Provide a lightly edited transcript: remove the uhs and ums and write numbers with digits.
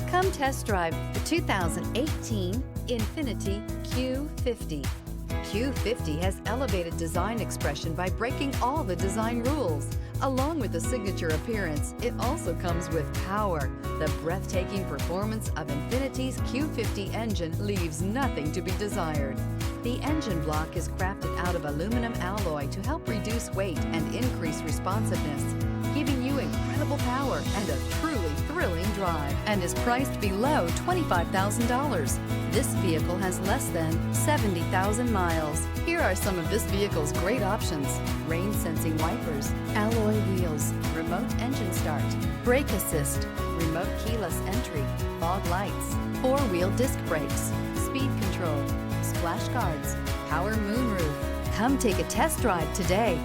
Come test drive the 2018 Infiniti Q50. Q50 has elevated design expression by breaking all the design rules. Along with the signature appearance, it also comes with power. The breathtaking performance of Infiniti's Q50 engine leaves nothing to be desired. The engine block is crafted out of aluminum alloy to help reduce weight and increase responsiveness, giving you incredible power and a truly thrilling drive, and is priced below $25,000. This vehicle has less than 70,000 miles. Here are some of this vehicle's great options: rain sensing wipers, alloy wheels, remote engine start, brake assist, remote keyless entry, fog lights, four-wheel disc brakes, speed control, splash guards, power moonroof. Come take a test drive today.